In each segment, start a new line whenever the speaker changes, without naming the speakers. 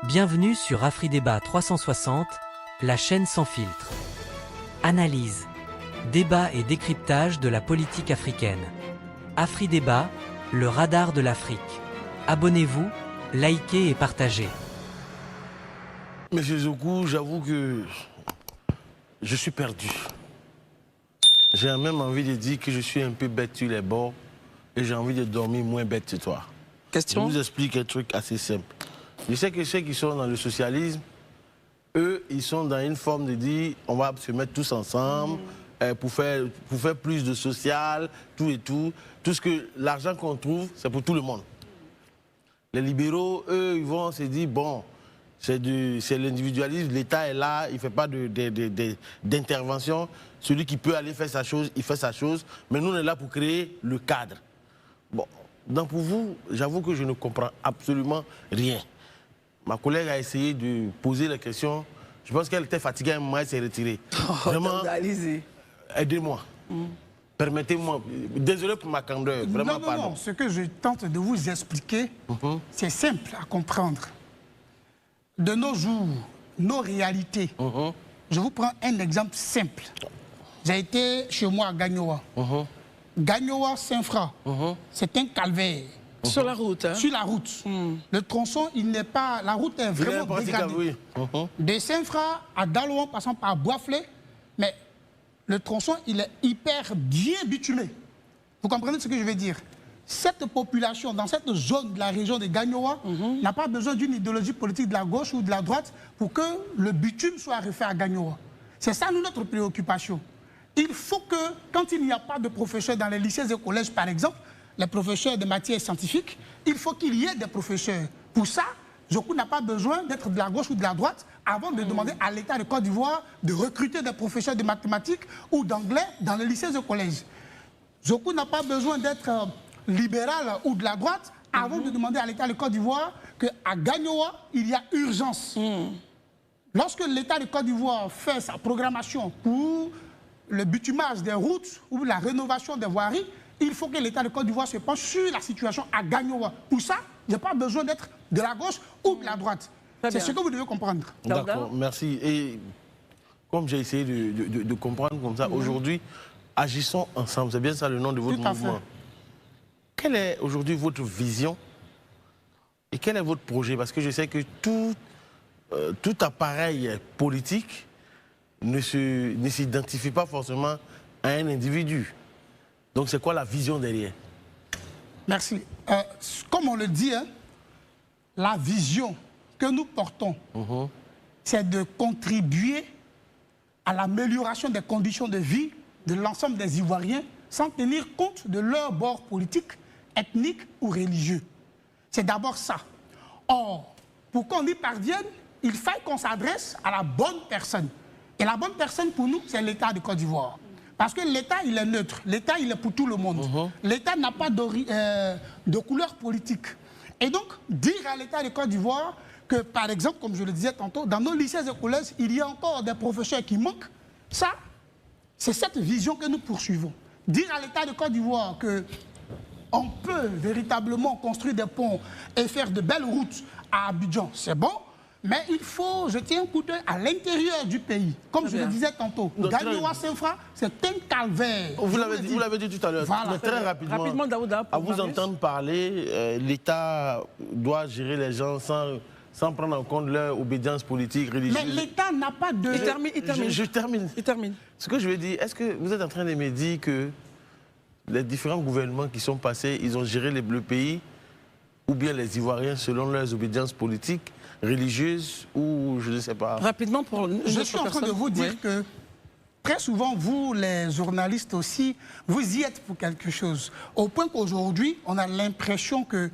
Bienvenue sur AfriDébat 360, la chaîne sans filtre. Analyse, débat et décryptage de la politique africaine. AfriDébat, le radar de l'Afrique. Abonnez-vous, likez et partagez.
Monsieur Zokou, j'avoue que je suis perdu. J'ai même envie de dire que je suis un peu bête sur les bords et j'ai envie de dormir moins bête ce soir.
Question?
Je vous explique un truc assez simple. Je sais que ceux qui sont dans le socialisme, eux, ils sont dans une forme de dire on va se mettre tous ensemble pour faire plus de social, tout et tout. Tout ce que l'argent qu'on trouve, c'est pour tout le monde. Les libéraux, eux, ils vont se dire bon, c'est l'individualisme, l'État est là, il ne fait pas d'intervention. Celui qui peut aller faire sa chose, il fait sa chose. Mais nous, on est là pour créer le cadre. Bon, donc pour vous, j'avoue que je ne comprends absolument rien. Ma collègue a essayé de poser la question. Je pense qu'elle était fatiguée à un moment, elle s'est retirée. Vraiment, aidez-moi. Permettez-moi. Désolé pour ma candeur. Vraiment,
non. Ce que je tente de vous expliquer, c'est simple à comprendre. De nos jours, nos réalités. Je vous prends un exemple simple. J'ai été chez moi à Gagnoa. Gagnoa Saint-Fra, c'est un calvaire.
Sur la route, hein?
Sur la route. Le tronçon, il n'est pas... La route est vraiment dégradée. De Saint-Fra à Dalouan, passant par Boisflé, mais le tronçon, il est hyper bien bitumé. Vous comprenez ce que je veux dire? Cette population, dans cette zone de la région de Gagnoa, n'a pas besoin d'une idéologie politique de la gauche ou de la droite pour que le bitume soit refait à Gagnoa. C'est ça, notre préoccupation. Il faut que, quand il n'y a pas de professeurs dans les lycées et collèges, par exemple, les professeurs de matières scientifiques, il faut qu'il y ait des professeurs. Pour ça, Zokou n'a pas besoin d'être de la gauche ou de la droite avant de demander à l'État de Côte d'Ivoire de recruter des professeurs de mathématiques ou d'anglais dans les lycées et collèges. Zokou n'a pas besoin d'être libéral ou de la droite avant de demander à l'État de Côte d'Ivoire qu'à Gagnoa, il y a urgence. Lorsque l'État de Côte d'Ivoire fait sa programmation pour le bitumage des routes ou la rénovation des voiries, il faut que l'État de Côte d'Ivoire se penche sur la situation à Gagnoa. Pour ça, il n'y a pas besoin d'être de la gauche ou de la droite. C'est ce que vous devez comprendre.
D'accord, merci. Et comme j'ai essayé de comprendre comme ça, aujourd'hui, agissons ensemble. C'est bien ça le nom de votre mouvement. Quelle est aujourd'hui votre vision et quel est votre projet? Parce que je sais que tout appareil politique ne s'identifie pas forcément à un individu. Donc c'est quoi la vision derrière?
Merci. Comme on le dit, hein, la vision que nous portons, c'est de contribuer à l'amélioration des conditions de vie de l'ensemble des Ivoiriens sans tenir compte de leur bord politique, ethnique ou religieux. C'est d'abord ça. Or, pour qu'on y parvienne, il faut qu'on s'adresse à la bonne personne. Et la bonne personne pour nous, c'est l'État de Côte d'Ivoire. Parce que l'État, il est neutre. L'État, il est pour tout le monde. L'État n'a pas de couleur politique. Et donc, dire à l'État de Côte d'Ivoire que, par exemple, comme je le disais tantôt, dans nos lycées et collèges, il y a encore des professeurs qui manquent, ça, c'est cette vision que nous poursuivons. Dire à l'État de Côte d'Ivoire qu'on peut véritablement construire des ponts et faire de belles routes à Abidjan, c'est bon. Mais il faut jeter un coup d'œil à l'intérieur du pays. Comme je le disais tantôt, Gagnoa Saint-Fra, c'est un calvaire.
Vous l'avez dit tout à l'heure.
Voilà.
Mais très rapidement,
Daouda,
à vous entendre parler, l'État doit gérer les gens sans prendre en compte leur obédience politique, religieuse.
Mais l'État n'a pas de...
Il termine. Ce que je veux dire, est-ce que vous êtes en train de me dire que les différents gouvernements qui sont passés, ils ont géré le pays, ou bien les Ivoiriens selon leurs obédiences politiques, religieuses, ou je ne sais pas.
Rapidement pour
Je suis en train de vous dire que très souvent, vous, les journalistes aussi, vous y êtes pour quelque chose. Au point qu'aujourd'hui, on a l'impression que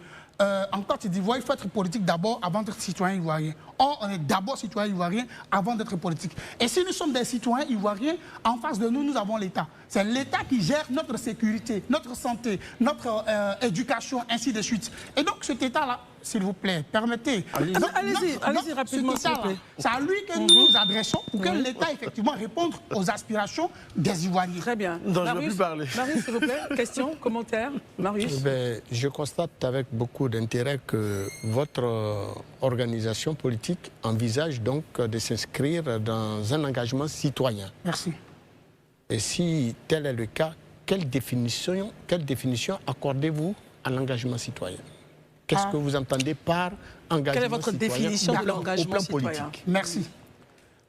en Côte d'Ivoire, il faut être politique d'abord avant d'être citoyen ivoirien. Or, on est d'abord citoyen ivoirien avant d'être politique. Et si nous sommes des citoyens ivoiriens, en face de nous, nous avons l'État. C'est l'État qui gère notre sécurité, notre santé, notre éducation, ainsi de suite. Et donc, cet État-là, s'il vous plaît, permettez.
Allez-y rapidement, s'il vous plaît.
C'est à lui que nous nous adressons pour que l'État, effectivement, réponde aux aspirations des Ivoiriens.
Très bien.
Non, je ne veux plus parler.
Marius, s'il vous plaît, question, commentaire. Marius.
Je constate avec beaucoup d'intérêt que votre organisation politique envisage donc de s'inscrire dans un engagement citoyen.
Merci.
Et si tel est le cas, quelle définition accordez-vous à l'engagement citoyen? Qu'est-ce que vous entendez par engagement citoyen?
Quelle est votre définition de l'engagement citoyen?
politique?
Merci.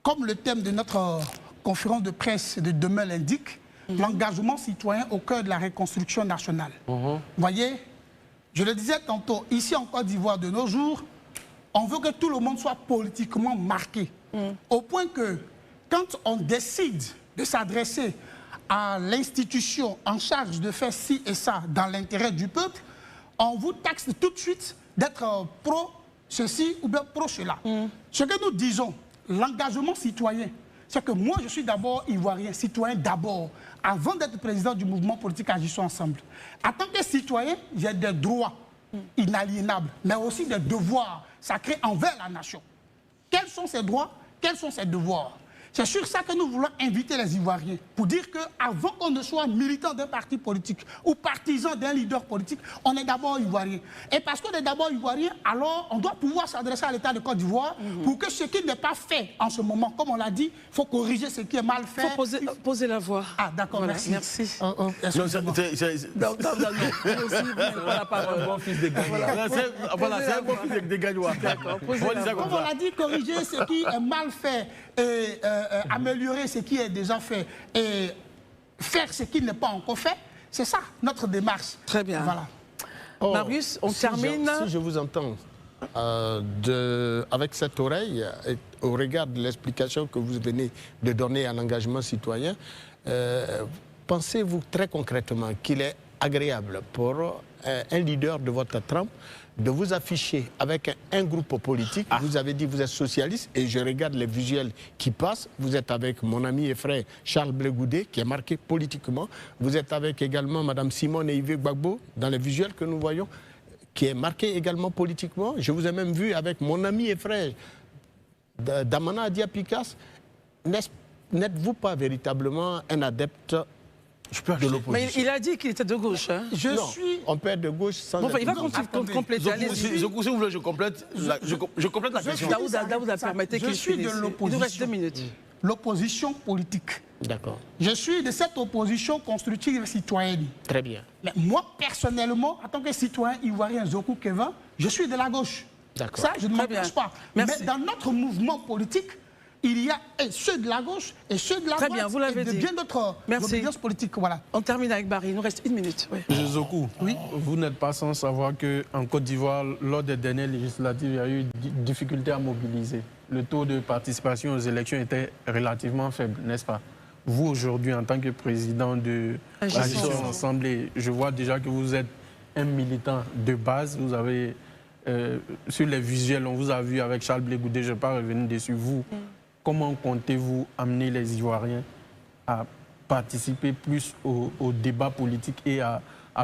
Comme le thème de notre conférence de presse de demain l'indique, l'engagement citoyen au cœur de la reconstruction nationale. Vous voyez, je le disais tantôt, ici en Côte d'Ivoire de nos jours, on veut que tout le monde soit politiquement marqué. Au point que quand on décide de s'adresser à l'institution en charge de faire ci et ça dans l'intérêt du peuple, on vous taxe tout de suite d'être pro ceci ou bien pro cela. Ce que nous disons, l'engagement citoyen, c'est que moi je suis d'abord ivoirien, citoyen d'abord, avant d'être président du mouvement politique Agissons Ensemble. En tant que citoyen, j'ai des droits inaliénables, mais aussi des devoirs sacrés envers la nation. Quels sont ces droits? Quels sont ces devoirs? C'est sur ça que nous voulons inviter les Ivoiriens, pour dire qu'avant qu'on ne soit militant d'un parti politique ou partisan d'un leader politique, on est d'abord Ivoirien. Et parce qu'on est d'abord Ivoirien, alors on doit pouvoir s'adresser à l'État de Côte d'Ivoire pour que ce qui n'est pas fait en ce moment, comme on l'a dit, il faut corriger ce qui est mal fait.
Il faut poser la voix.
Ah d'accord,
voilà,
merci.
Merci.
Non,
c'est un
bon fils de Gagnois. Voilà, c'est un bon fils de Gagnois.
Comme on l'a dit, corriger ce qui est mal fait et améliorer ce qui est déjà fait et faire ce qui n'est pas encore fait, c'est ça notre démarche.
Très bien.
Voilà.
Marius, on termine.
Si je vous entends avec cette oreille, et au regard de l'explication que vous venez de donner à l'engagement citoyen, pensez-vous très concrètement qu'il est agréable pour un leader de votre trempe de vous afficher avec un groupe politique? Vous avez dit que vous êtes socialiste et je regarde les visuels qui passent. Vous êtes avec mon ami et frère Charles Blé Goudé qui est marqué politiquement. Vous êtes avec également Mme Simone et Yves Gbagbo dans les visuels que nous voyons qui est marqué également politiquement. Je vous ai même vu avec mon ami et frère Damana Adia Pikas. N'êtes-vous pas véritablement un adepte de l'opposition?
Mais il a dit qu'il était de gauche. Hein.
On peut être de gauche sans...
Bon, il va compléter.
Si vous voulez, je complète la question.
Daouda, permettez qu'il finisse. Il nous reste 2 minutes.
L'opposition politique.
D'accord.
Je suis de cette opposition constructive citoyenne.
Très bien.
Mais moi, personnellement, en tant que citoyen ivoirien Zokou Kevin, je suis de la gauche.
D'accord.
Ça, je ne m'en cache pas.
Merci.
Mais dans notre mouvement politique, il y a ceux de la gauche et ceux de la droite.
Très bien, vous l'avez dit.
Et de bien d'autres opinions politiques. Voilà.
On termine avec Barry. Il nous reste 1 minute. Oui.
M. Zokou, vous n'êtes pas sans savoir qu'en Côte d'Ivoire, lors des dernières législatives, il y a eu difficulté à mobiliser. Le taux de participation aux élections était relativement faible, n'est-ce pas? Vous, aujourd'hui, en tant que président de Agissons Ensemble, je vois déjà que vous êtes un militant de base. Vous avez, sur les visuels, on vous a vu avec Charles Blé Goudé, je ne vais pas revenir dessus. Vous, comment comptez-vous amener les Ivoiriens à participer plus au débat politique et à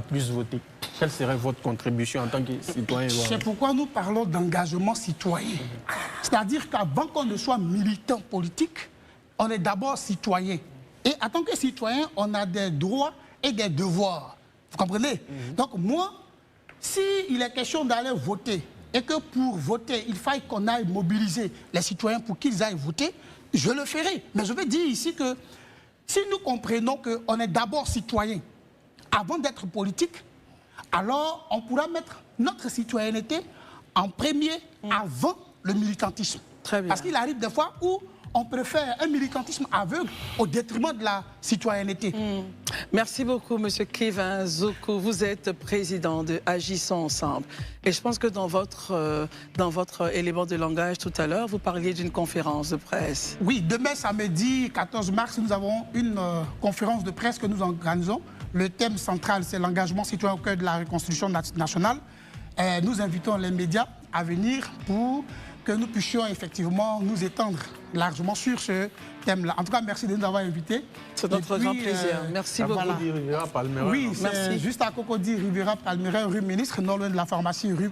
plus voter? Quelle serait votre contribution en tant que citoyen ivoirien?
C'est pourquoi nous parlons d'engagement citoyen. C'est-à-dire qu'avant qu'on ne soit militant politique, on est d'abord citoyen. Et en tant que citoyen, on a des droits et des devoirs. Vous comprenez? Donc moi, s'il est question d'aller voter, et que pour voter, il faille qu'on aille mobiliser les citoyens pour qu'ils aillent voter, je le ferai. Mais je veux dire ici que si nous comprenons qu'on est d'abord citoyen avant d'être politique, alors on pourra mettre notre citoyenneté en premier avant le militantisme.
Très bien.
Parce qu'il arrive des fois où on préfère un militantisme aveugle au détriment de la citoyenneté.
Merci beaucoup, M. Kevin Zokou. Vous êtes président de Agissons Ensemble. Et je pense que dans votre élément de langage tout à l'heure, vous parliez d'une conférence de presse.
Oui, demain, samedi 14 mars, nous avons une conférence de presse que nous organisons. Le thème central, c'est l'engagement citoyen au cœur de la reconstruction nationale. Nous invitons les médias à venir pour que nous puissions effectivement nous étendre largement sur ce thème-là. En tout cas, merci de nous avoir invités.
C'est notre grand plaisir. Merci beaucoup.
Voilà.
Rivera Palmera.
Oui, c'est juste à Cocody, Rivera Palmera, rue Ministre, non loin de la pharmacie, rue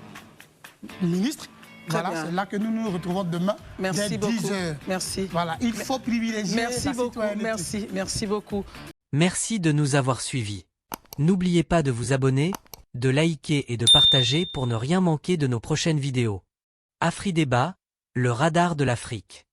ministre. Voilà,
bien.
c'est là que nous nous retrouvons demain.
Merci
dès
beaucoup.
10 heures.
Merci.
Voilà, il faut privilégier
Merci
la
beaucoup.
citoyenneté.
Merci beaucoup.
Merci de nous avoir suivis. N'oubliez pas de vous abonner, de liker et de partager pour ne rien manquer de nos prochaines vidéos. Afri Débat, le radar de l'Afrique.